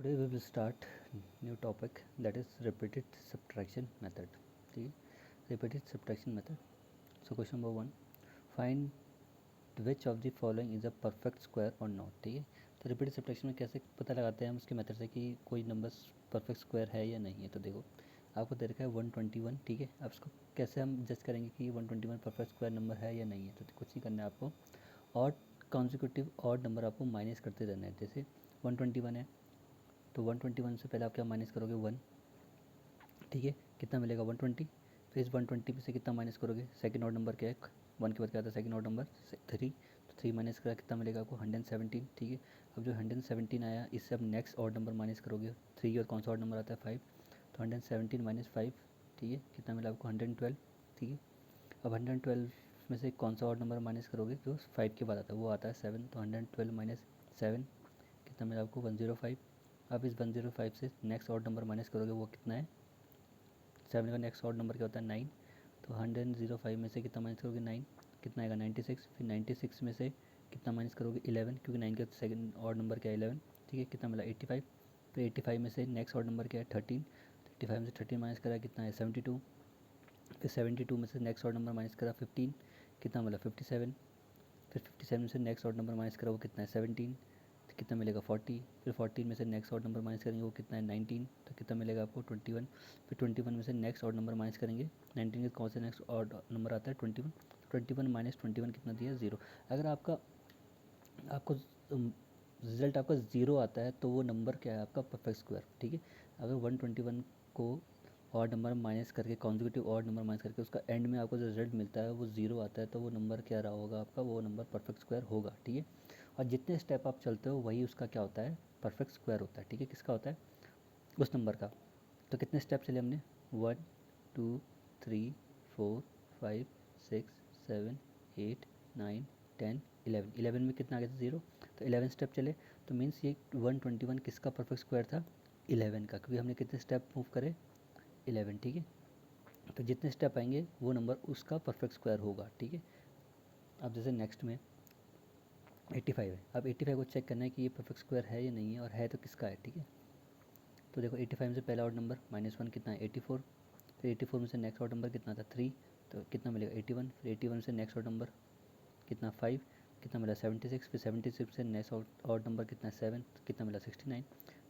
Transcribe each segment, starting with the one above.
Today we will start new topic, that is repeated subtraction method. ठीक है, repeated subtraction method. So question number 1, find which of the following is a perfect square or not. ठीक है, तो repeated subtraction में कैसे पता लगाते हैं हम उसके मेथड से कि कोई नंबर परफेक्ट स्क्वायर है या नहीं है. तो देखो आपको दे रखा है 121. ठीक है, अब इसको कैसे हम जज करेंगे कि 121 परफेक्ट स्क्वायर नंबर है या नहीं है. तो कुछ नहीं करना है आपको, और कॉन्जिक्यूटिव और नंबर आपको माइनस करते रहना है. जैसे 121 है तो 121 से पहले आप क्या माइनस करोगे 1. ठीक है, कितना मिलेगा 120. फिर इस 120 में से कितना माइनस करोगे, सेकंड ऑड नंबर क्या है, 1 के बाद क्या आता है सेकंड ऑड नंबर 3. तो 3 माइनस करा कितना मिलेगा आपको 117. ठीक है, अब जो 117 आया इससे अब नेक्स्ट ऑड नंबर माइनस करोगे 3 और कौन सा ऑड नंबर आता है 5. तो 117 माइनस 5. ठीक है, कितना मिला आपको 112. ठीक है, अब 112 में से कौन सा ऑड नंबर माइनस करोगे जो 5 के बाद आता है वो आता है 7. तो 112 माइनस 7 कितना मिला आपको 105. अब इस 105 से नेक्स्ट ऑड नंबर माइनस करोगे वो कितना है 7 का नेक्स्ट ऑड नंबर क्या होता है 9. तो 105 में से कितना माइनस करोगे 9, कितना आएगा 96. फिर 96 में से कितना माइनस करोगे 11, क्योंकि 9 का सेकंड ऑड नंबर क्या है 11. ठीक है, कितना मिला 85. फिर 85 में से नेक्स्ट ऑड नंबर क्या है 13. तो 85 में से 13 माइनस करा कितना है 72. फिर 72 में से नेक्स्ट ऑड नंबर माइनस करा 15, कितना मिला 57. फिर 57 में से नेक्स्ट ऑड नंबर माइनस करा वो कितना है 17. तो कितना मिलेगा 40. फिर 14 में से नेक्स्ट ऑड नंबर माइनस करेंगे वो कितना है 19. तो कितना मिलेगा आपको 21. फिर 21 में से नेक्स्ट ऑड नंबर माइनस करेंगे 19 के कौन से नेक्स्ट ऑड नंबर आता है 21. 21 माइनस 21 कितना दिया 0. अगर आपको रिजल्ट आपका 0 आता है तो वो नंबर क्या है आपका परफेक्ट स्क्वायर. ठीक है, अगर 121 को ऑड नंबर माइनस करके कॉन्जिक्यूटिव ऑड नंबर माइनस करके उसका एंड में आपको जो रिजल्ट मिलता है वो 0 आता है तो वो नंबर क्या रहा होगा आपका, वो नंबर परफेक्ट स्क्वायर होगा. ठीक है, और जितने स्टेप आप चलते हो वही उसका क्या होता है परफेक्ट स्क्वायर होता है. ठीक है, किसका होता है उस नंबर का. तो कितने स्टेप चले हमने 1 2 3 4 5 6 7 8 9 10 11. 11 में कितना आ गया था 0. तो 11 स्टेप चले तो मीन्स ये 121 किसका परफेक्ट स्क्वायर था 11 का, क्योंकि हमने कितने स्टेप मूव करे 11. ठीक है, तो जितने स्टेप आएंगे वो नंबर उसका परफेक्ट स्क्वायर होगा. ठीक है, अब जैसे नेक्स्ट में 85 है. अब 85 को चेक करना है कि ये परफेक्ट स्क्वायर है या नहीं है, और है तो किसका है. ठीक है, तो देखो 85 में से पहला ऑड नंबर -1 कितना है 84. फिर 84 में से नेक्स्ट ऑड नंबर कितना था 3. तो कितना मिलेगा 81. फिर 81 से नेक्स्ट ऑड नंबर कितना 5, कितना मिला 76. फिर 76 से नेक्स्ट ऑड नंबर कितना है 7. तो कितना मिला 69.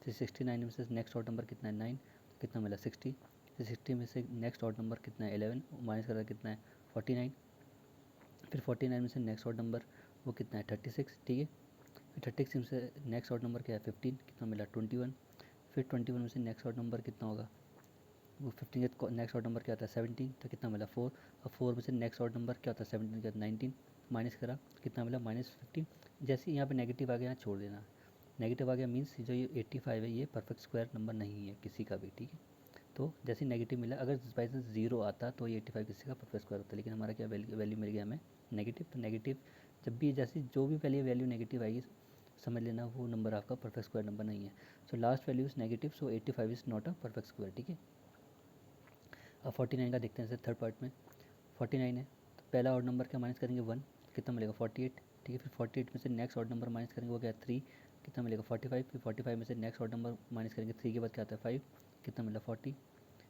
फिर 69 में से नेक्स्ट ऑड नंबर कितना है 9. तो कितना मिला 60. फिर 60 में से नेक्स्ट ऑड नंबर कितना है 11, माइनस करा कितना है 49. फिर 49 में से नेक्स्ट ऑड नंबर वो कितना है 36. ठीक है, फिर 36 में से नेक्स्ट ऑड नंबर क्या है 15, कितना मिला 21. फिर 21 में से नेक्स्ट ऑड नंबर कितना होगा वो 15 का नेक्स्ट ऑड नंबर क्या आता है 17. तो कितना मिला 4. अब 4 में से नेक्स्ट ऑड नंबर क्या होता है 17 का 19, माइनस करा कितना मिला -15. जैसे यहाँ पे नेगेटिव आ गया यहाँ छोड़ देना. नेगेटिव आ गया मीन्स जो ये 85 है ये परफेक्ट स्क्वायर नंबर नहीं है किसी का भी. ठीक है, तो जैसे नेगेटिव मिला, अगर बाई चांस 0 आता तो ये 85 किसी का परफेक्ट स्क्वायर होता है, लेकिन हमारा क्या वैल्यू मिल गया हमें नेगेटिव. तो नेगेटिव जब भी जैसे जो भी पहले वैल्यू नेगेटिव आएगी समझ लेना वो नंबर आपका परफेक्ट स्क्वायर नंबर नहीं है. So last value is negative, so 85 is not a perfect square. ठीक है, अब 49 का देखते हैं जैसे थर्ड पार्ट में 49 है तो पहला ऑड नंबर क्या माइनस करेंगे 1, कितना मिलेगा 48. ठीक है, फिर 48 में से नेक्स्ट ऑड नंबर माइनस करेंगे वो क्या 3, कितना मिलेगा 45. फिर 45 में से नेक्स्ट ऑड नंबर माइनस करेंगे 3 के बाद क्या आता है 5, कितना मिला 40.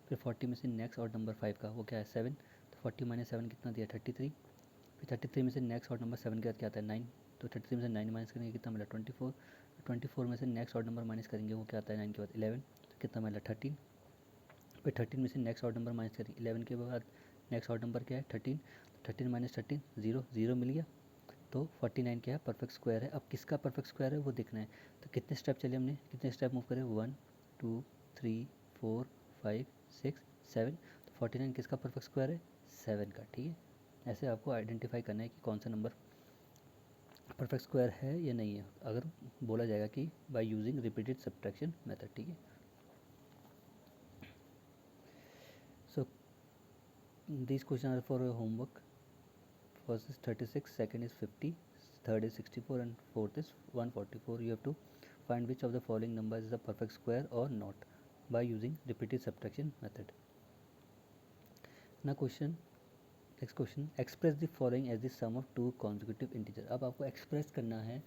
फिर 40 में से नेक्स्ट ऑड नंबर 5 का वो क्या है 7. तो 40 माइनस 7 कितना दिया 33. फिर 33 में से नेक्स्ट ऑड नंबर 7 के बाद क्या आता है 9. तो 33 में से 9 माइनस करेंगे कितना मिला 24. 24 में से नेक्स्ट ऑड नंबर माइनस करेंगे वो क्या आता है 9 के बाद 11. तो कितना मिला 13. फिर 13 में से नेक्स्ट ऑड नंबर माइनस करेंगे 11 के बाद नेक्स्ट ऑड नंबर क्या है 13. 13 माइनस 13 0, 0 मिल गया. तो 49 क्या है परफेक्ट स्क्वायर है. अब किसका परफेक्ट स्क्वायर है वो देखना है. तो कितने स्टेप चले हमने, कितने स्टेप मूव करे 1 2 3 4 5 6 7. तो 49 किसका परफेक्ट स्क्वायर है 7 का. ठीक है, ऐसे आपको आइडेंटिफाई करना है कि कौन सा नंबर परफेक्ट स्क्वायर है या नहीं है, अगर बोला जाएगा कि by using repeated subtraction method. ठीक है, so this question are for homework. First is 36, second is 50, third is 64, and fourth is 144. You have to find which of the following numbers is a perfect square or not by using repeated subtraction method. Now next question, express the following as the sum of two consecutive integers. अब आपको express करना है.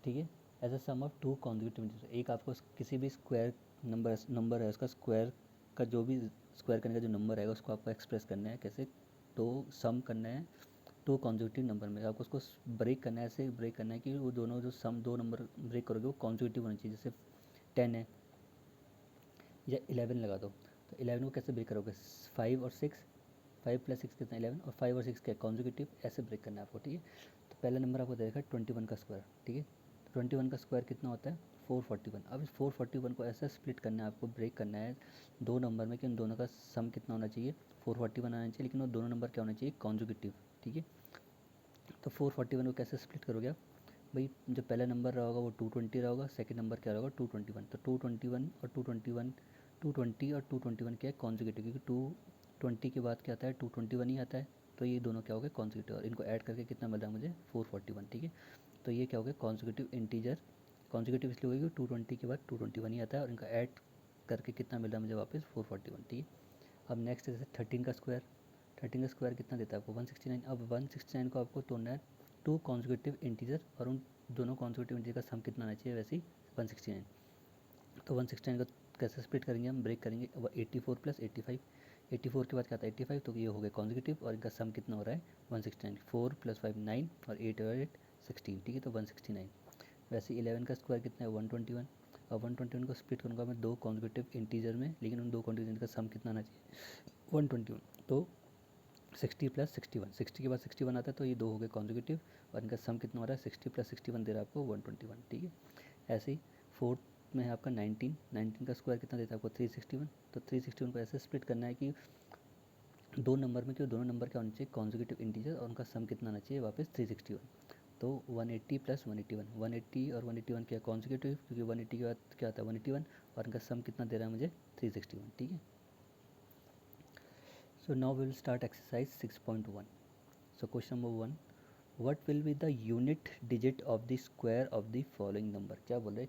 ठीक है, as a sum of two consecutive integer. एक आपको किसी भी स्क्वायर नंबर है उसका स्क्वायर का जो भी स्क्वायर करने का जो नंबर है उसको आपको एक्सप्रेस करना है कैसे, तो सम करना है टू कॉन्जिक्यूटिव नंबर में। आपको उसको ब्रेक करना है, ऐसे ब्रेक करना है कि वो दोनों जो सम दो नंबर ब्रेक करोगे वो कॉन्जिक्यूटिव होना चाहिए। जैसे 10 है या 11 लगा दो, तो 11 को कैसे ब्रेक करोगे, 5 और 6, 5 + 6 कितना 11, और 5 और 6 क्या कॉन्जिक्यूटिव, ऐसे ब्रेक करना है आपको, ठीक है। तो पहला नंबर आपको दे रखा है 21 का स्क्वायर, ठीक है। तो 21 का स्क्वायर कितना होता है 441। अब इस 441 को ऐसा स्प्लिट करना है आपको, ब्रेक करना है दो नंबर में कि उन दोनों का सम कितना होना चाहिए 441 आना चाहिए, लेकिन वो दोनों नंबर क्या होना चाहिए कॉन्जिक्यूटिव, ठीक है। तो 441 को कैसे स्प्लिट करोगे आप, भाई जो पहला नंबर रहा होगा वो 220 रहा होगा, सेकंड नंबर क्या होगा 221। तो 221 और 221, 220 और 221 क्या है कॉन्जिक्यूटिव, क्योंकि 220 के बाद क्या आता है 221 ही आता है। तो ये दोनों क्या हो गए कॉन्जिक्यूटिव, और इनको ऐड करके कितना मिल रहा है मुझे 441, ठीक है। तो ये क्या हो गया कॉन्जिक्यूटिव इंटीजर। कॉन्जिक्यूटिव इसलिए होगी 220 के बाद 221 ही आता है, और इनका ऐड करके कितना मिल रहा है मुझे वापस 441, ठीक है। अब नेक्स्ट जैसे 13 का स्क्वायर, 13 का स्क्वायर कितना देता है आपको 169। अब 169 को आपको तोड़ना है टू कॉन्जिक्यूटिव इंटीजर, और उन दोनों कॉन्जिक्यूटिव इंटीजर का सम कितना आना चाहिए वैसे ही 169। तो 169 को कैसे स्प्लिट करेंगे हम, ब्रेक करेंगे 84 + 85। 84 के बाद क्या आता है 85, तो ये हो गया कॉन्जिक्यूटिव, और इनका सम कितना हो रहा है 169। 4 + 5 9 और 8 और 8 16, ठीक है, तो 169। वैसे 11 का स्क्वायर कितना है 121। अब 121 को स्प्लिट करूँगा मैं दो कॉन्जिक्यूटिव इंटीजर में, लेकिन उन दो कॉन्जिक्यूटिव का सम कितना आना चाहिए 121। तो 60 + 61, 60 के बाद 61 आता है, तो ये दो हो गए कॉन्जिक्यूटिव, और इनका सम कितना हो रहा है 60 + 61 दे रहा है आपको 121, ठीक है। ऐसे ही फोर्थ में है आपका 19, 19 का स्क्वायर कितना देता है आपको 361। तो 361 को ऐसे स्प्लिट करना है कि दो नंबर में, कि दोनों नंबर क्या होना चाहिए कॉन्जिक्यूटिव इंटीजर, और उनका सम कितना आना चाहिए वापस 361। तो 180 + 181, 180 और 181 क्या कॉन्जिक्यूटिव, क्योंकि 180 के बाद क्या आता है 181, और इनका सम कितना दे रहा है मुझे 361, ठीक है। So now we will start exercise 6.1. So question number 1, what will be the unit digit of the square of the following number। क्या बोल रहे,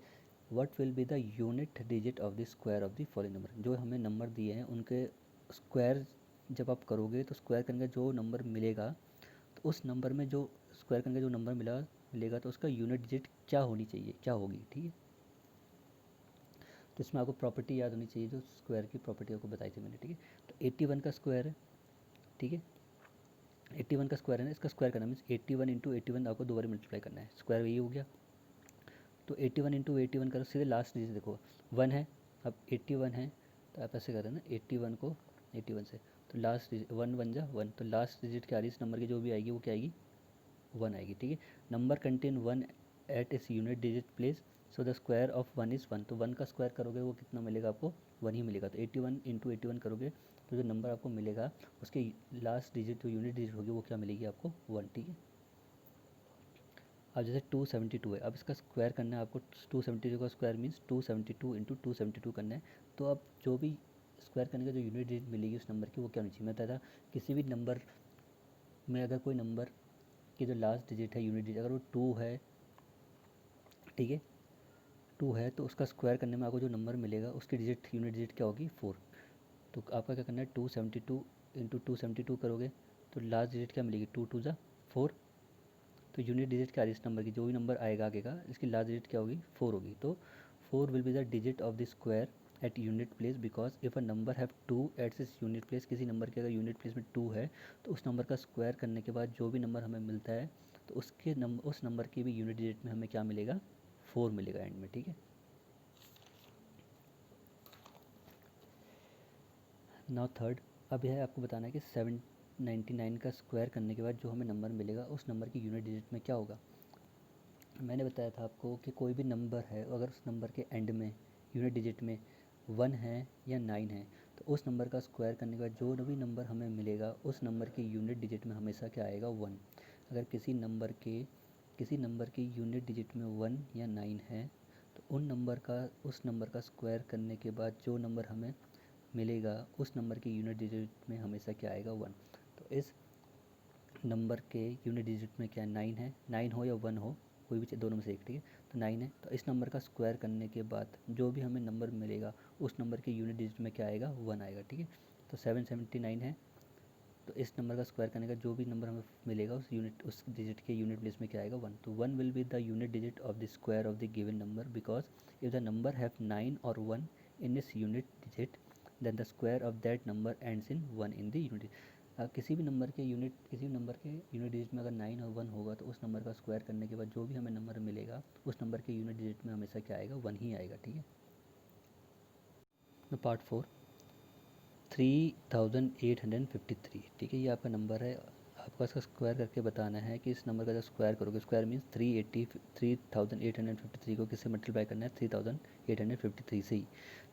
what will be the unit digit of the square of the following number। जो हमें number दिए हैं उनके square जब आप करोगे तो स्क्वायर करके जो नंबर मिलेगा, तो उस नंबर में जो स्क्वायर करके जो नंबर मिलेगा तो उसका यूनिट डिजिट क्या होनी चाहिए, क्या होगी, ठीक है। तो इसमें आपको प्रॉपर्टी याद होनी चाहिए, जो स्क्वायर की प्रॉपर्टी आपको बताई थी मैंने, ठीक है। तो 81 का स्क्वायर है, ठीक है, 81 का स्क्वायर है ना, इसका स्क्वायर करना मीन्स 81 × 81 आपको दोबारा मल्टीप्लाई करना है, स्क्वायर यही हो गया। तो 81 × 81 करो, सीधे लास्ट डिजिट देखो 1 है, अब 81 है तो आप ऐसे करें ना 81 को 81 से, तो लास्ट डिजिट 1 1 जा 1, तो लास्ट डिजिट क्या आ रही है इस नंबर की जो भी आएगी वो क्या आएगी 1 आएगी, ठीक है। नंबर कंटेन 1 एट इस unit digit place, so the square of 1 is 1। तो 1 का स्क्वायर करोगे वो कितना मिलेगा आपको 1 ही मिलेगा। तो 81 × 81 करोगे तो जो नंबर आपको मिलेगा उसके लास्ट डिजिट जो यूनिट डिजिट होगी वो क्या मिलेगी आपको 1, ठीक है। अब जैसे 272 है, अब इसका स्क्वायर करना है आपको, 272 का स्क्वायर मीन्स 272 × 272 करना है। तो अब जो भी स्क्वायर करने का जो यूनिट डिजिट मिलेगी उस नंबर की वो क्या होनी चाहिए, मैं बताया था किसी भी नंबर में अगर कोई नंबर की जो लास्ट डिजिट है यूनिट डिजिट अगर वो 2 है, ठीक है, 2 है, तो उसका स्क्वायर करने में आपको जो नंबर मिलेगा उसकी डिजिट यूनिट डिजिट क्या होगी 4। तो आपका क्या करना है 272 × 272 करोगे तो लास्ट डिजिट क्या मिलेगी 2 2 ज़ा 4। तो यूनिट डिजिट क्या है इस नंबर की, जो भी नंबर आएगा आगे का इसकी लास्ट डिजिट क्या होगी 4 होगी। तो 4 will be the digit of the square at unit place, because if a number have 2 at इस यूनिट प्लेस, किसी नंबर के अगर यूनिट प्लेस में 2 है तो उस नंबर का स्क्वायर करने के बाद जो भी नंबर हमें मिलता है तो उस नंबर की भी यूनिट डिजिट में हमें क्या मिलेगा 4 मिलेगा एंड में, ठीक है। नाउ थर्ड, अब यह आपको बताना है कि 799 का स्क्वायर करने के बाद जो हमें नंबर मिलेगा उस नंबर की यूनिट डिजिट में क्या होगा। मैंने बताया था आपको कि कोई भी नंबर है अगर उस नंबर के एंड में यूनिट डिजिट में 1 है या 9 है तो उस नंबर का स्क्वायर करने के बाद जो भी नंबर हमें मिलेगा उस नंबर की यूनिट डिजिट में हमेशा क्या आएगा 1। अगर किसी नंबर की यूनिट डिजिट में 1 या 9 है तो उस नंबर का स्क्वायर करने के बाद जो नंबर हमें मिलेगा उस नंबर की यूनिट डिजिट में हमेशा क्या आएगा 1। तो इस नंबर के यूनिट डिजिट में क्या 9 है, 9 हो या 1 हो कोई भी दोनों में से एक, ठीक है। तो 9 है तो इस नंबर का स्क्वायर करने के बाद जो भी हमें नंबर मिलेगा उस नंबर के यूनिट डिजिट में क्या आएगा 1 आएगा, ठीक है। तो 779 है तो इस नंबर का स्क्वायर करने का जो भी नंबर हमें मिलेगा उस डिजिट के यूनिट प्लेस में क्या आएगा 1। तो 1 will be the unit digit of the square of the given number because if the number have 9 और 1 इन इस unit digit then the square of that number ends in 1 in the unit. किसी भी number के unit digit में अगर 9 और 1 होगा तो उस नंबर का स्क्वायर करने के बाद जो भी हमें नंबर मिलेगा उस नंबर के यूनिट डिजिट में हमेशा क्या आएगा 1 ही आएगा। ठीक है। पार्ट 4 3853। ठीक है, ये आपका नंबर है, आपको इसका स्क्वायर करके बताना है कि इस नंबर का जब स्क्वायर करोगे, स्क्वायर मीन्स 3853 को किससे मल्टीप्लाई करना है 3853 से ही।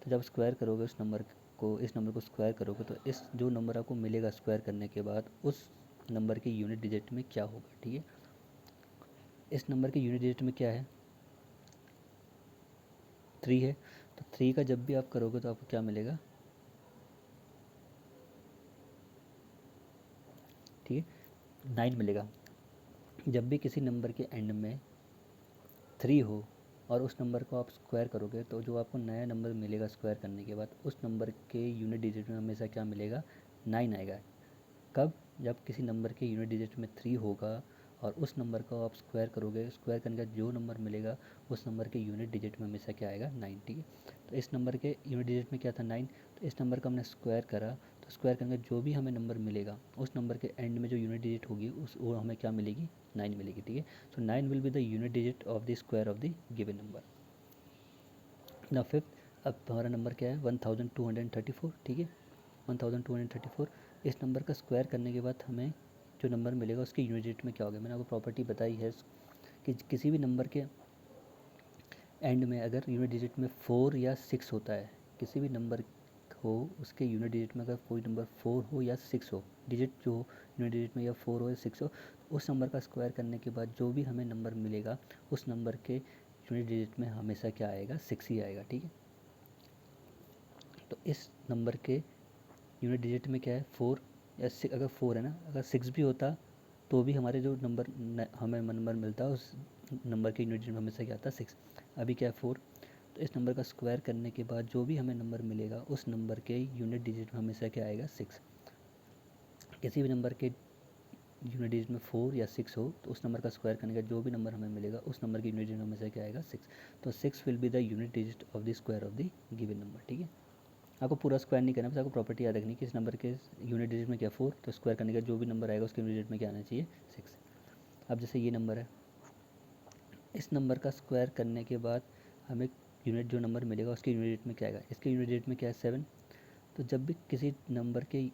तो जब स्क्वायर करोगे इस नंबर को स्क्वायर करोगे तो इस जो नंबर आपको मिलेगा स्क्वायर करने के बाद उस नंबर के यूनिट डिजिट में क्या होगा। ठीक है, इस नंबर के यूनिट डिजिट में क्या है 3 है, तो 3 का जब भी आप करोगे तो आपको क्या मिलेगा। ठीक है, 9 मिलेगा। जब भी किसी नंबर के एंड में 3 हो और उस नंबर को आप स्क्वायर करोगे तो जो आपको नया नंबर मिलेगा स्क्वायर करने के बाद उस नंबर के यूनिट डिजिट में हमेशा क्या मिलेगा 9 आएगा। कब, जब किसी नंबर के यूनिट डिजिट में 3 होगा और उस नंबर को आप स्क्वायर करोगे, स्क्वायर करने का जो नंबर मिलेगा उस नंबर के यूनिट डिजिट में हमेशा क्या आएगा 9। ठीक है, तो इस नंबर के यूनिट डिजिट में क्या था 9, तो इस नंबर का हमने स्क्वायर करा तो स्क्वायर करने का जो भी हमें नंबर मिलेगा उस नंबर के एंड में जो यूनिट डिजिट होगी वो हमें क्या मिलेगी 9 मिलेगी। ठीक है, सो 9 will be the unit digit of the square of the given number. ना फिफ्थ, अब हमारा नंबर क्या है 1234। ठीक है, 1234। इस नंबर का स्क्वायर करने के बाद हमें जो नंबर मिलेगा उसके यूनिट डिजिट में क्या होगा। मैंने आपको प्रॉपर्टी बताई है कि किसी भी नंबर के एंड में अगर यूनिट डिजिट में 4 या 6 होता है, किसी भी नंबर हो उसके यूनिट डिजिट में अगर कोई नंबर 4 हो या 6 हो, डिजिट जो यूनिट डिजिट में या 4 हो या 6 हो, तो उस नंबर का स्क्वायर करने के बाद जो भी हमें नंबर मिलेगा उस नंबर के यूनिट डिजिट में हमेशा क्या आएगा 6 ही आएगा। ठीक है, तो इस नंबर के यूनिट डिजिट में क्या है 4 या 6, अगर 4 है ना, अगर 6 भी होता तो भी हमारे जो नंबर हमें नंबर मिलता है उस नंबर के यूनिट डिजिट में हमेशा क्या आता है 6। अभी क्या है 4, तो इस नंबर का स्क्वायर करने के बाद जो भी हमें नंबर मिलेगा उस नंबर के यूनिट डिजिट में हमेशा क्या आएगा 6। किसी भी नंबर के यूनिट डिजिट में 4 या 6 हो तो उस नंबर का स्क्वायर करने का जो भी नंबर हमें मिलेगा उस नंबर के यूनिट डिजिट में हमेशा क्या आएगा 6। तो 6 will be the unit digit of the square of the given number. ठीक है, आपको पूरा स्क्वायर नहीं करना, बस आपको प्रॉपर्टी याद रखनी है कि इस नंबर के यूनिट डिजिट में क्या 4, तो स्क्वायर करने का जो भी नंबर आएगा उसके यूनिट डिजिट में क्या आना चाहिए 6। अब जैसे ये नंबर है, इस नंबर का स्क्वायर करने के बाद हमें यूनिट जो नंबर मिलेगा उसके यूनिट डिजिट में क्या आएगा, इसके यूनिट डिजिट में क्या है 7। तो जब भी किसी नंबर के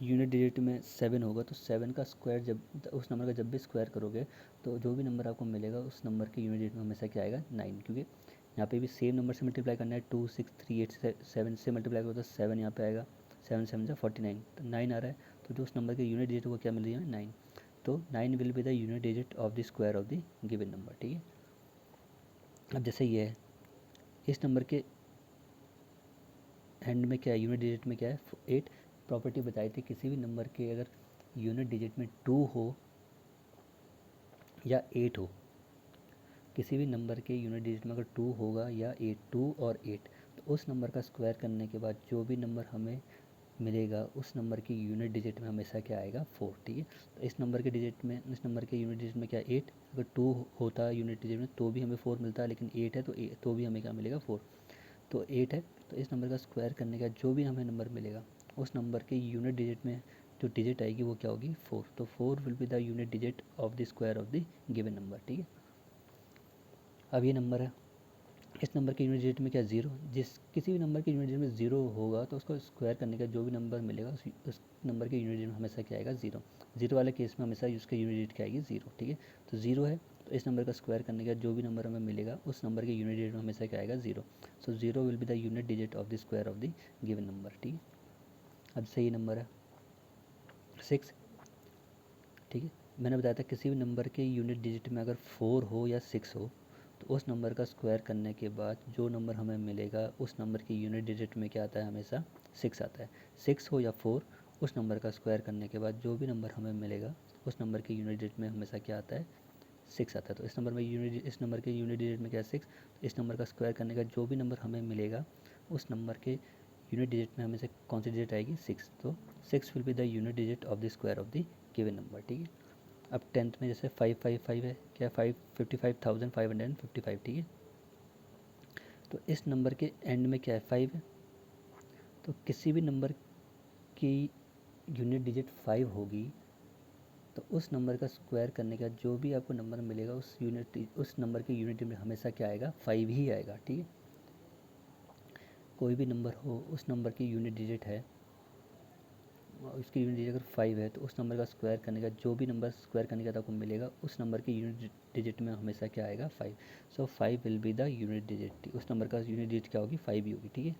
यूनिट डिजिट में 7 होगा तो 7 का स्क्वायर जब उस नंबर का जब भी स्क्वायर करोगे तो जो भी नंबर आपको मिलेगा उस नंबर के यूनिट डिजिट में हमेशा क्या आएगा 9, क्योंकि यहाँ पे भी सेम नंबर से मल्टीप्लाई करना है। 2 6 3 8 7 से मल्टीप्लाई करो तो 7 यहाँ पे आएगा, 7 7 जा 49, तो 9 आ रहा है। तो जो उस नंबर के यूनिट डिजिट होगा क्या मिल रही है 9, तो 9 will be the unit digit of the square of the given number. ठीक है, अब जैसे ये है, इस नंबर के एंड में क्या है यूनिट डिजिट में क्या है 8। प्रॉपर्टी बताई थी किसी भी नंबर के अगर यूनिट डिजिट में 2 हो या 8 हो, किसी भी नंबर के यूनिट डिजिट में अगर 2 होगा या 8, 2 और 8, तो उस नंबर का स्क्वायर करने के बाद जो भी नंबर हमें मिलेगा उस नंबर की यूनिट डिजिट में हमेशा क्या आएगा 4। ठीक है, तो इस नंबर के यूनिट डिजिट में क्या 8, अगर 2 होता यूनिट डिजिट में तो भी हमें 4 मिलता है, लेकिन 8 है तो भी हमें क्या मिलेगा 4। तो 8 है, तो इस नंबर का स्क्वायर करने का जो भी हमें नंबर मिलेगा उस नंबर के यूनिट डिजिट में जो डिजिट आएगी वो क्या होगी 4। तो 4 will be the unit digit of the square of the given number. ठीक है, अब ये नंबर है, इस नंबर के यूनिट डिजिट में क्या 0, किसी भी नंबर के यूनिट डिजिट में 0 होगा तो उसको स्क्वायर करने का जो भी नंबर मिलेगा उस नंबर के यूनिट डिजिट में हमेशा क्या आएगा 0। 0 वाले केस में हमेशा उसका यूनिट डिजिट क्या आएगी 0। ठीक है, तो 0 है, तो इस नंबर का स्क्वायर करने का जो भी नंबर हमें मिलेगा उस नंबर के यूनिट डिजिट में हमेशा क्या आएगा 0। सो 0 will be the unit digit of the square of the given number. ठीक है, अब सही नंबर है 6। ठीक है, मैंने बताया था किसी भी नंबर के यूनिट डिजिट में अगर 4 हो या 6 हो तो उस नंबर का स्क्वायर करने के बाद जो नंबर हमें मिलेगा उस नंबर की यूनिट डिजिट में क्या आता है हमेशा 6 आता है। 6 हो या 4, उस नंबर का स्क्वायर करने के बाद जो भी नंबर हमें मिलेगा उस नंबर की यूनिट डिजिट में हमेशा क्या आता है 6 आता है। तो इस नंबर के यूनिट डिजिट में क्या है 6, इस नंबर का स्क्वायर करने का जो भी नंबर हमें मिलेगा उस नंबर के यूनिट डिजिट में हमेशा कौन सी डिजिट आएगी, 6। तो 6 will be the unit digit of the square of the given number, ठीक है। अब 10th में जैसे 555 है, क्या 55,555, ठीक है। तो इस नंबर के एंड में क्या है, 5 है। तो किसी भी नंबर की यूनिट डिजिट 5 होगी तो उस नंबर का स्क्वायर करने का जो भी आपको नंबर मिलेगा उस नंबर की यूनिट में हमेशा क्या आएगा, 5 ही आएगा, ठीक है। कोई भी नंबर हो, उस नंबर की यूनिट डिजिट है, उसकी यूनिट डिजिट अगर 5 है तो उस नंबर का स्क्वायर करने का जो भी नंबर स्क्वायर करने का आपको मिलेगा उस नंबर की यूनिट डिजिट में हमेशा क्या आएगा, 5। सो 5 will be the unit digit. उस नंबर का यूनिट डिजिट क्या होगी, 5 ही होगी, ठीक है।